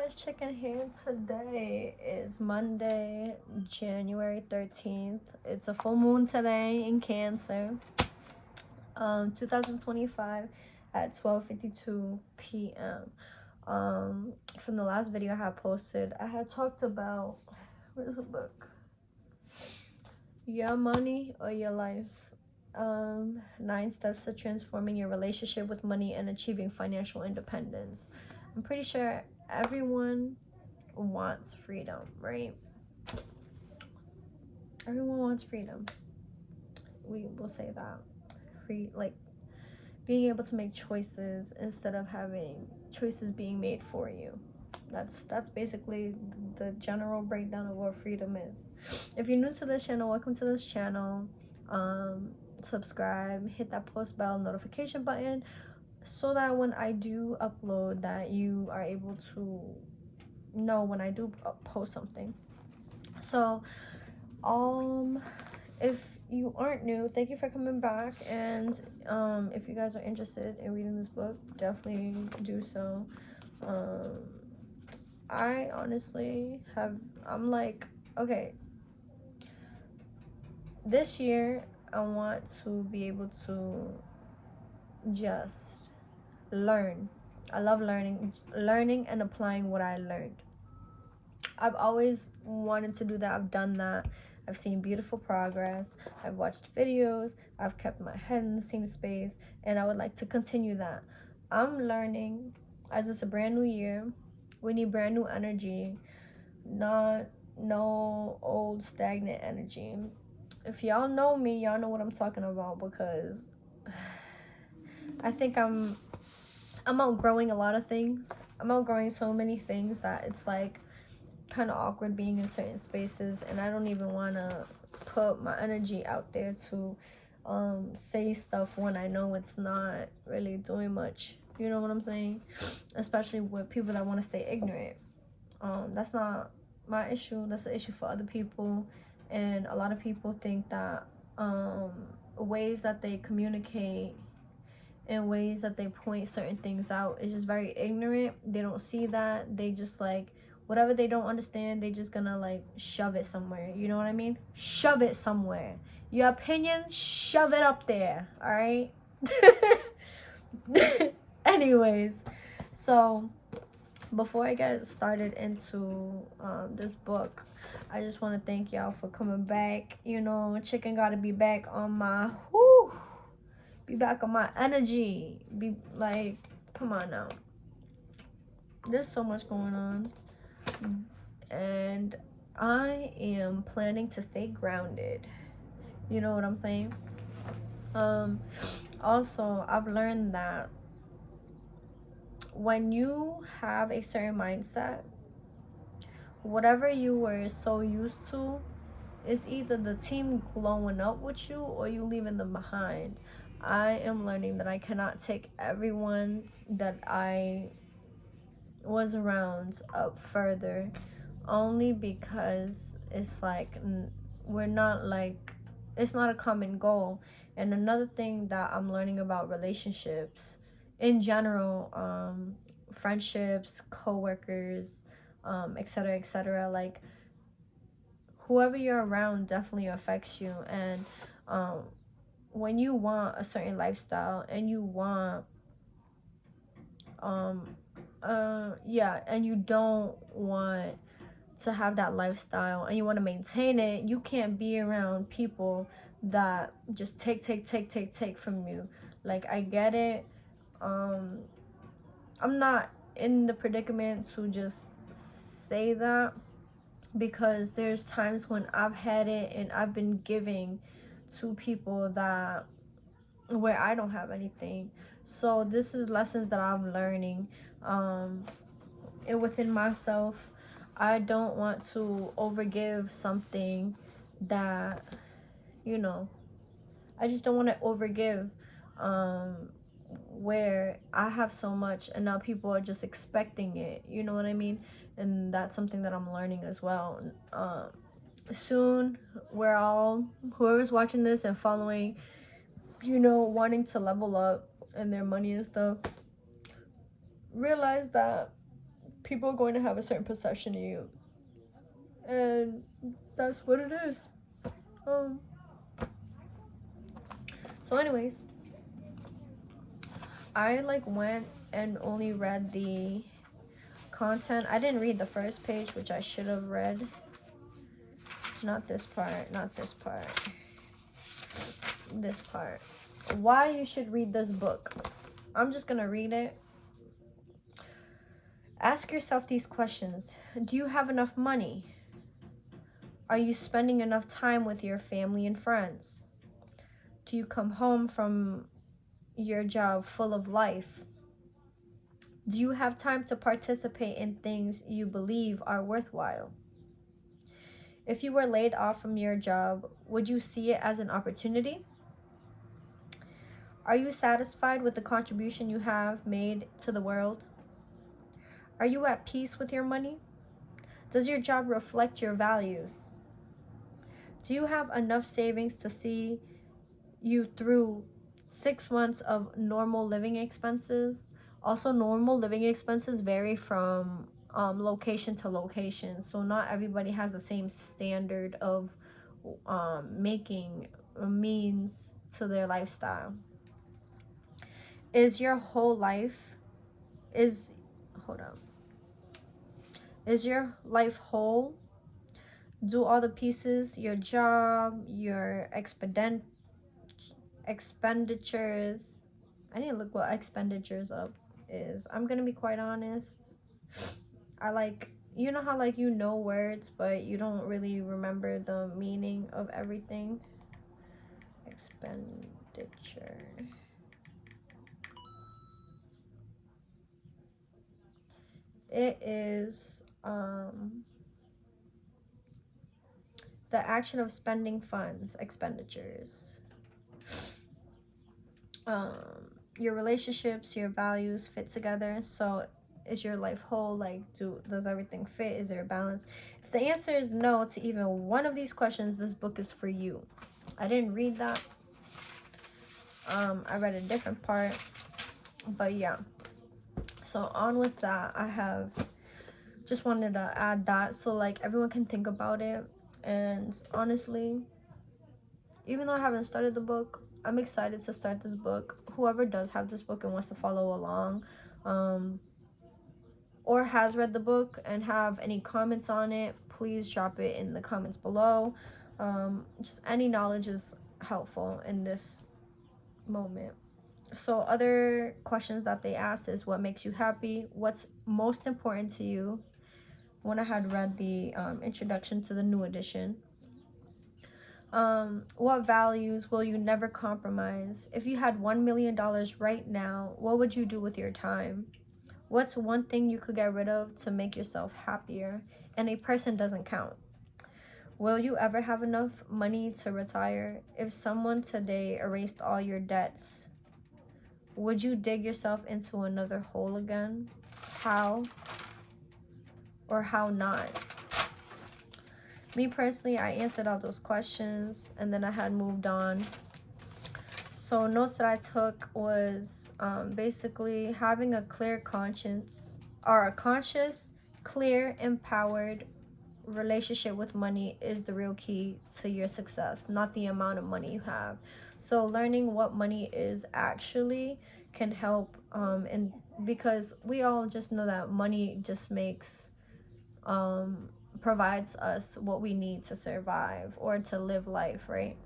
guys, Chicken here. Today is Monday, January 13th. It's a full moon today in Cancer. 2025 at 12:52 p.m. From the last video I had posted, I had talked about, where's the book? Your Money or Your Life. 9 steps to transforming your relationship with money and achieving financial independence. I'm pretty sure everyone wants freedom, right? Everyone wants freedom. We will say that. Free, like being able to make choices instead of having choices being made for you. That's basically the general breakdown of what freedom is. If you're new to this channel, welcome to this channel. Subscribe, hit that post bell notification button so that when I do upload that you are able to know when I do post something. So if you aren't new, thank you for coming back, and if you guys are interested in reading this book, definitely do so. I honestly I'm like, okay, this year I want to be able to just learn. I love learning and applying what I learned. I've always wanted to do that. I've done that. I've seen beautiful progress. I've watched videos. I've kept my head in the same space, and I would like to continue that. I'm learning as it's a brand new year. We need brand new energy, not no old stagnant energy. If y'all know me, y'all know what I'm talking about, because I think I'm outgrowing a lot of things. I'm outgrowing so many things that it's like kind of awkward being in certain spaces, and I don't even want to put my energy out there to say stuff when I know it's not really doing much. You know what I'm saying? Especially with people that want to stay ignorant. That's not my issue. That's an issue for other people, and a lot of people think that ways that they communicate and ways that they point certain things out is just very ignorant. They don't see that. They just like whatever they don't understand, they just gonna like shove it somewhere. You know what I mean? Shove it somewhere. Your opinion, shove it up there. All right. Anyways, so before I get started into this book, I just want to thank y'all for coming back. You know, Chicken gotta be back on my be back on my energy. Be like, come on now. There's so much going on, and I am planning to stay grounded. You know what I'm saying? Also, I've learned that when you have a certain mindset, whatever you were so used to is either the team glowing up with you or you leaving them behind. I am learning that I cannot take everyone that I was around up further, only because it's like we're not like, it's not a common goal. And another thing that I'm learning about relationships in general, friendships, co-workers, etc., etc., like whoever you're around definitely affects you. And when you want a certain lifestyle and you want and you don't want to have that lifestyle and you want to maintain it, you can't be around people that just take from you. Like, I get it. I'm not in the predicament to just say that, because there's times when I've had it and I've been giving to people that where I don't have anything. So this is lessons that I'm learning, and within myself. I don't want to overgive something that, you know, I just don't want to overgive, where I have so much and now people are just expecting it. You know what I mean? And that's something that I'm learning as well. Soon, we're all, whoever's watching this and following, you know, wanting to level up in their money and stuff, realize that people are going to have a certain perception of you, and that's what it is. So anyways, I like went and only read the content. I didn't read the first page, which I should have read. Not this part, not this part. This part. Why you should read this book. I'm just gonna read it. Ask yourself these questions. Do you have enough money? Are you spending enough time with your family and friends? Do you come home from your job full of life? Do you have time to participate in things you believe are worthwhile? If you were laid off from your job, would you see it as an opportunity? Are you satisfied with the contribution you have made to the world? Are you at peace with your money? Does your job reflect your values? Do you have enough savings to see you through 6 months of normal living expenses? Also, normal living expenses vary from location to location, so not everybody has the same standard of making means to their lifestyle. Is your whole life is your life whole? Do all the pieces, your job, your expenditures, I need to look what expenditures up is. I'm gonna be quite honest, I like, you know how like you know words but you don't really remember the meaning of everything. Expenditure. It is the action of spending funds, expenditures. Your relationships, your values fit together. So is your life whole? Like, does everything fit? Is there a balance? If the answer is no to even one of these questions, this book is for you. I didn't read that. I read a different part, but yeah. So on with that, I have just wanted to add that so like everyone can think about it. And honestly, even though I haven't started the book, I'm excited to start this book. Whoever does have this book and wants to follow along, or has read the book and have any comments on it, please drop it in the comments below. Just any knowledge is helpful in this moment. So other questions that they asked is, what makes you happy? What's most important to you? When I had read the introduction to the new edition. What values will you never compromise? If you had $1 million right now, what would you do with your time? What's one thing you could get rid of to make yourself happier? And a person doesn't count. Will you ever have enough money to retire? If someone today erased all your debts, would you dig yourself into another hole again? How or how not? Me personally, I answered all those questions and then I had moved on. So notes that I took was basically having a clear conscience, or a conscious, clear, empowered relationship with money is the real key to your success, not the amount of money you have. So learning what money is actually can help, and because we all just know that money just makes provides us what we need to survive or to live life, right?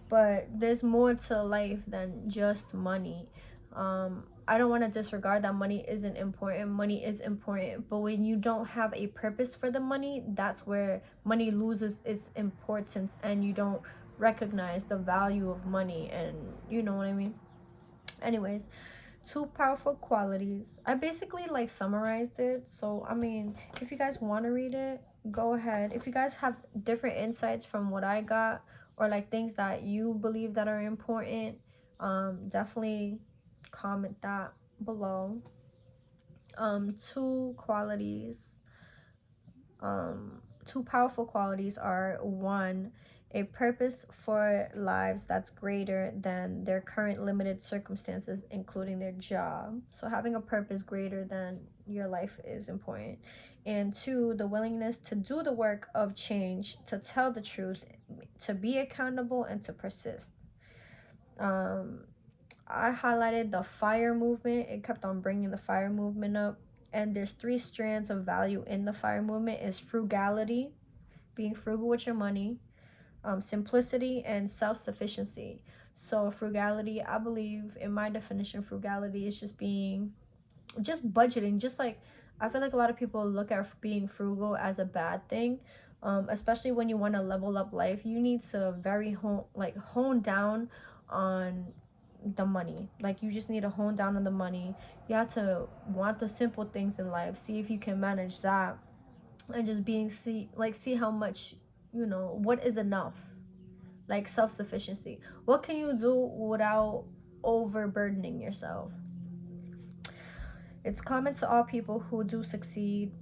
But there's more to life than just money. I don't want to disregard that money isn't important. Money is important, but when you don't have a purpose for the money, that's where money loses its importance and you don't recognize the value of money, and you know what I mean. Anyways, 2 powerful qualities. I basically like summarized it. So I mean, if you guys want to read it, go ahead. If you guys have different insights from what I got, or like things that you believe that are important, definitely comment that below. 2 qualities, 2 powerful qualities are: 1, a purpose for lives that's greater than their current limited circumstances, including their job. So having a purpose greater than your life is important. And two, the willingness to do the work of change, to tell the truth, to be accountable, and to persist. I highlighted the FIRE movement. It kept on bringing the FIRE movement up. And there's 3 strands of value in the FIRE movement is frugality, being frugal with your money, simplicity, and self-sufficiency. So frugality, I believe in my definition, frugality is just budgeting. Just like, I feel like a lot of people look at being frugal as a bad thing. Especially when you want to level up life, you need to hone down on the money. Like, you just need to hone down on the money. You have to want the simple things in life, see if you can manage that, and just see how much, what is enough. Like self-sufficiency, what can you do without overburdening yourself? It's common to all people who do succeed.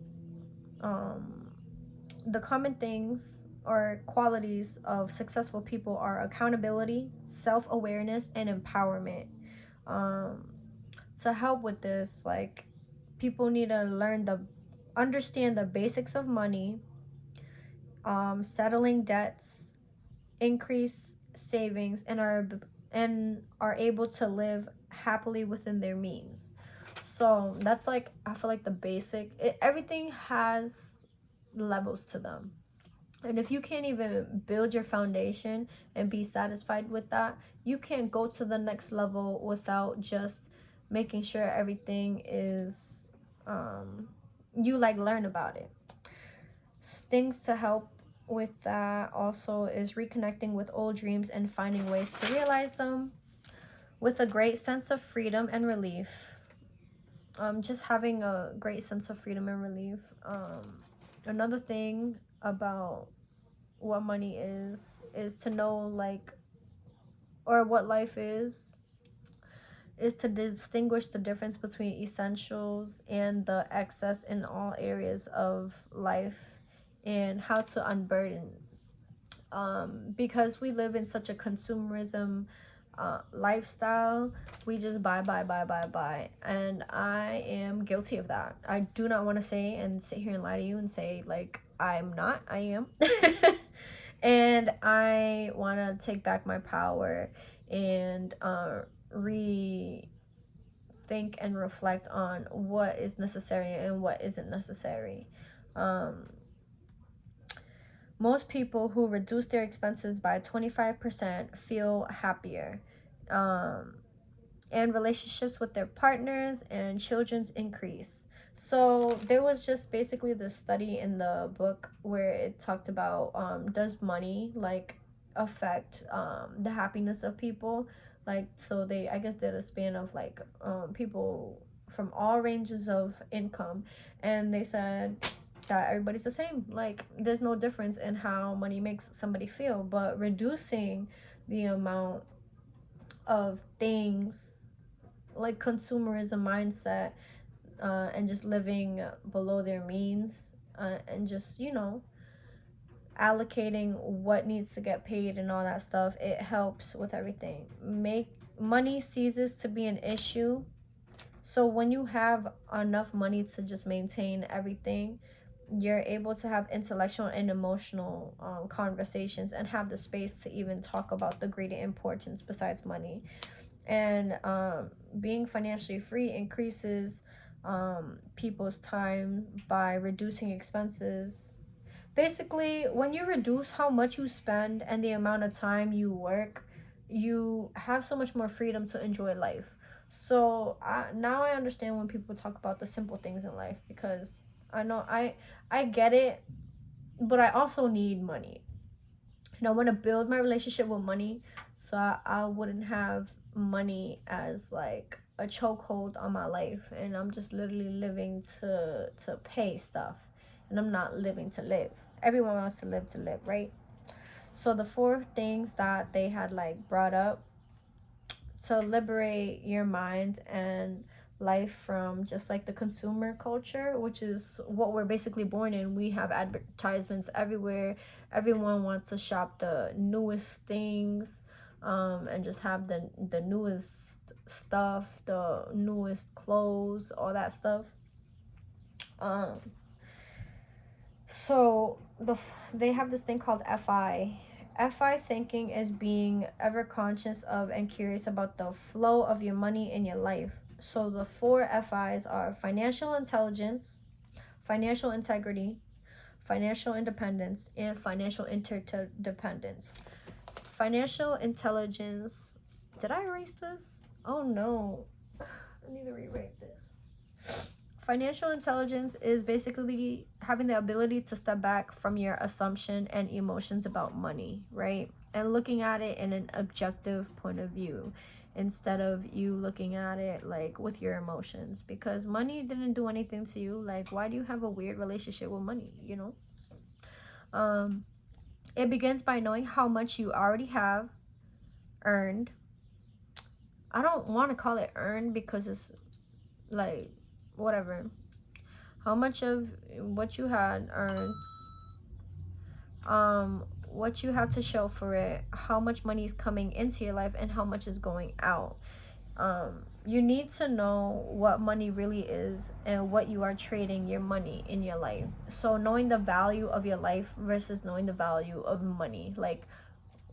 The common things or qualities of successful people are accountability, self-awareness, and empowerment. To help with this, like, people need to understand the basics of money, settling debts, increase savings, and are able to live happily within their means. So that's, like, I feel like the basic. Everything has levels to them. And if you can't even build your foundation and be satisfied with that, you can't go to the next level without just making sure everything is, you learn about it. Things to help with that also is reconnecting with old dreams and finding ways to realize them with a great sense of freedom and relief. Just having a great sense of freedom and relief. Another thing about what money is to know, or what life is to distinguish the difference between essentials and the excess in all areas of life, and how to unburden. Because we live in such a consumerism lifestyle, we just buy, and I am guilty of that. I do not want to say and sit here and lie to you and say, like, I'm not. I am. And I want to take back my power and rethink and reflect on what is necessary and what isn't necessary. Most people who reduce their expenses by 25% feel happier. And relationships with their partners and children's increase. So there was just basically this study in the book where it talked about, does money affect the happiness of people? So they, I guess, did a span of people from all ranges of income, and they said that everybody's the same. There's no difference in how money makes somebody feel, but reducing the amount of things, like consumerism mindset, and just living below their means, and just allocating what needs to get paid and all that stuff, it helps with everything. Money ceases to be an issue. So when you have enough money to just maintain everything, you're able to have intellectual and emotional conversations, and have the space to even talk about the greater importance besides money. And being financially free increases people's time by reducing expenses. Basically, when you reduce how much you spend and the amount of time you work, you have so much more freedom to enjoy life. So now I understand when people talk about the simple things in life, because I know I get it, but I also need money. And I want to build my relationship with money, so I wouldn't have money as like a chokehold on my life, and I'm just literally living to pay stuff, and I'm not living to live. Everyone wants to live, right? So the 4 things that they had brought up: to liberate your mind and life from just like the consumer culture, which is what we're basically born in. We have advertisements everywhere. Everyone wants to shop the newest things, and just have the newest stuff, the newest clothes, all that stuff. um so they have this thing called FI thinking is being ever conscious of and curious about the flow of your money in your life. So the four FIs are financial intelligence, financial integrity, financial independence, and financial interdependence. Financial intelligence. Did I erase this? Oh no. I need to rewrite this. Financial intelligence is basically having the ability to step back from your assumption and emotions about money, right? And looking at it in an objective point of view instead of you looking at it like with your emotions, because money didn't do anything to you. Like, why do you have a weird relationship with money, you know? It begins by knowing how much you already have earned. I don't want to call it earned because it's like whatever. How much of what you had earned, what you have to show for it, how much money is coming into your life, and how much is going out. You need to know what money really is and what you are trading your money in your life. So knowing the value of your life versus knowing the value of money. Like,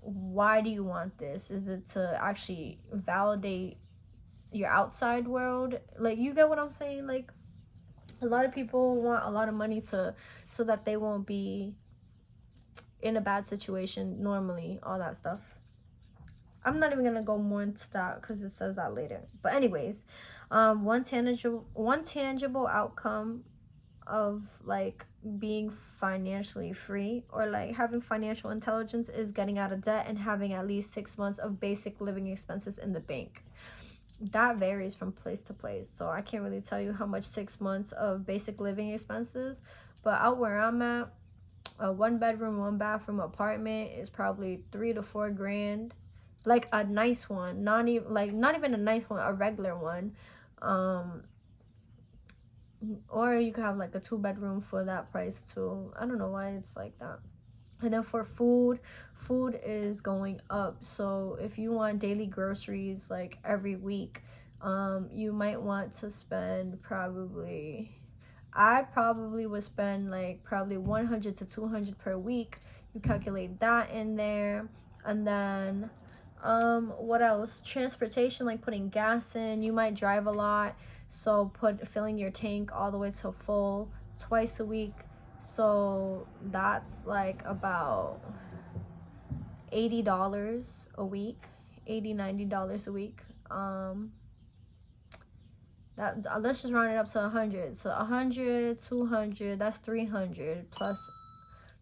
why do you want this? Is it to actually validate your outside world? Like, you get what I'm saying? Like, a lot of people want a lot of money so that they won't be in a bad situation normally, all that stuff. I'm not even gonna go more into that because it says that later. But anyways, one tangible outcome of like being financially free or like having financial intelligence is getting out of debt and having at least 6 months of basic living expenses in the bank. That varies from place to place, so I can't really tell you how much 6 months of basic living expenses. But out where I'm at, a 1-bedroom 1-bathroom apartment is probably 3 to 4 grand. Like a nice one, not even a nice one, a regular one. Or you could have like a 2-bedroom for that price too. I don't know why it's like that. And then for food is going up. So if you want daily groceries like every week, you might want to spend I probably would spend like probably 100 to 200 per week. You calculate that in there. And then what else? Transportation, like putting gas in. You might drive a lot, so filling your tank all the way to full twice a week. So that's like about $80 a week, $80-$90 a week. That let's just round it up to 100. So 100, 200, that's 300 plus.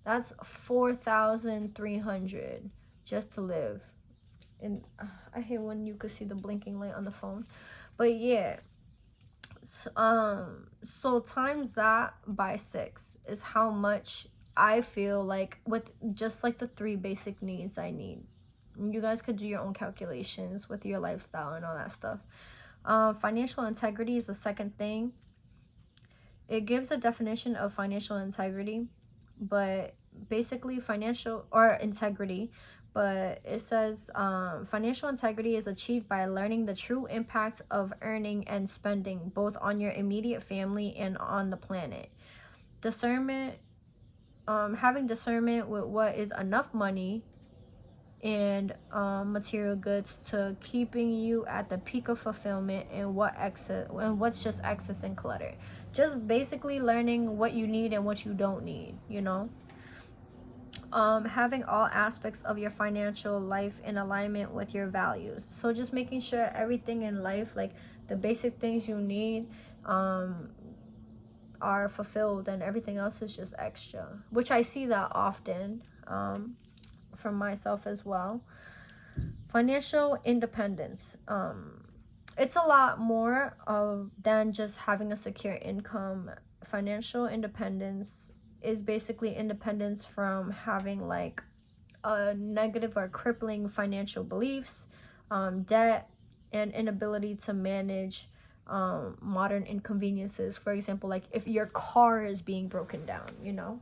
That's 4,300 just to live. And I hate when you could see the blinking light on the phone, but yeah. So times that by 6 is how much I feel like with just like the 3 basic needs I need. You guys could do your own calculations with your lifestyle and all that stuff. Financial integrity is the second thing. It gives a definition of financial integrity, but basically financial or integrity, but it says financial integrity is achieved by learning the true impact of earning and spending both on your immediate family and on the planet. Discernment, having discernment with what is enough money and material goods to keeping you at the peak of fulfillment and what's just excess and clutter. Just basically learning what you need and what you don't need, you know. Having all aspects of your financial life in alignment with your values. So just making sure everything in life, like the basic things you need, are fulfilled, and everything else is just extra, which I see that often from myself as well. Financial independence. It's a lot more than just having a secure income. Financial independence is basically independence from having like a negative or crippling financial beliefs, debt, and inability to manage modern inconveniences. For example, like if your car is being broken down, you know.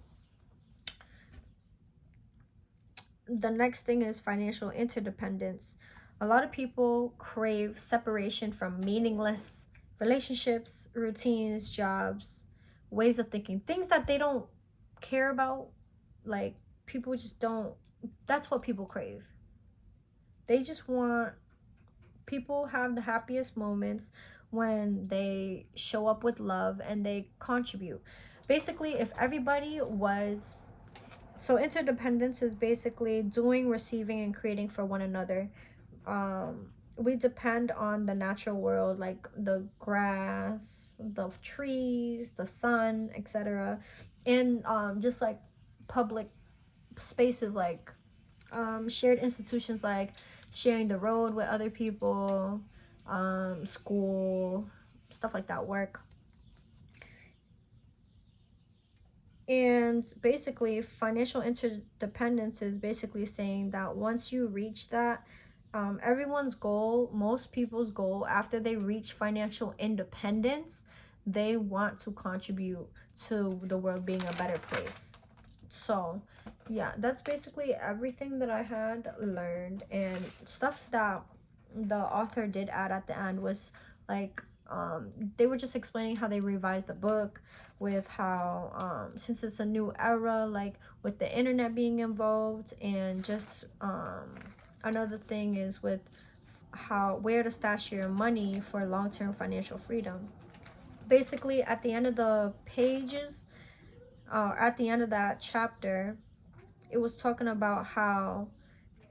The next thing is financial interdependence. A lot of people crave separation from meaningless relationships, routines, jobs, ways of thinking, things that they don't care about. Like, people just don't, that's what people crave. They just want, people have the happiest moments when they show up with love and they contribute. Basically, if everybody was, so interdependence is basically doing, receiving, and creating for one another. We depend on the natural world, like the grass, the trees, the sun, etc. And just like public spaces, like shared institutions, like sharing the road with other people, school, stuff like that, work. And basically, financial interdependence is basically saying that once you reach that, everyone's goal, most people's goal after they reach financial independence, they want to contribute to the world being a better place. So yeah, that's basically everything that I had learned. And stuff that the author did add at the end was like, they were just explaining how they revised the book, with how since it's a new era, like with the internet being involved, and just another thing is with how, where to stash your money for long-term financial freedom. Basically, at the end of the pages, at the end of that chapter, it was talking about how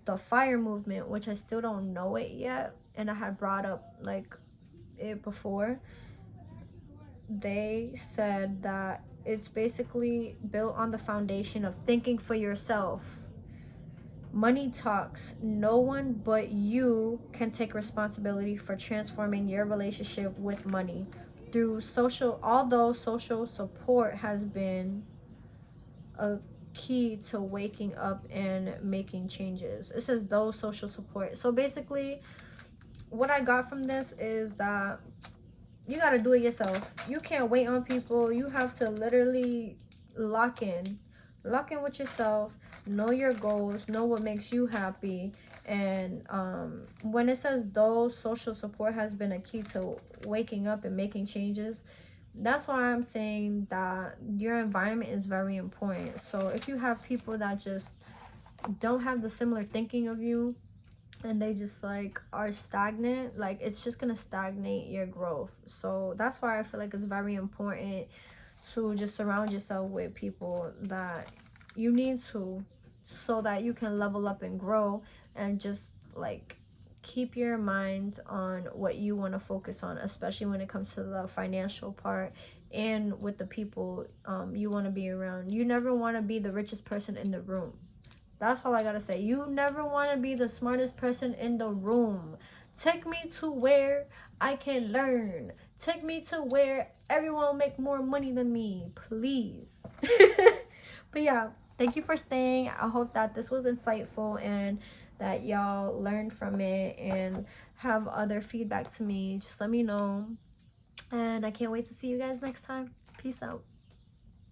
the FIRE movement, which I still don't know it yet, and I had brought up like it before, they said that it's basically built on the foundation of thinking for yourself. Money talks. No one but you can take responsibility for transforming your relationship with money through social. Although social support has been a key to waking up and making changes. It says those social support. So basically, what I got from this is that you got to do it yourself. You can't wait on people. You have to literally lock in with yourself, know your goals, know what makes you happy. And when it says those social support has been a key to waking up and making changes, that's why I'm saying that your environment is very important. So if you have people that just don't have the similar thinking of you, and they just like are stagnant, like it's just gonna stagnate your growth. So that's why I feel like it's very important to just surround yourself with people that you need to, so that you can level up and grow, and just like keep your mind on what you want to focus on, especially when it comes to the financial part, and with the people you want to be around. You never want to be the richest person in the room. That's all I gotta say. You never want to be the smartest person in the room. Take me to where I can learn. Take me to where everyone will make more money than me, please. But yeah, thank you for staying. I hope that this was insightful and that y'all learned from it and have other feedback to me. Just let me know. And I can't wait to see you guys next time. Peace out.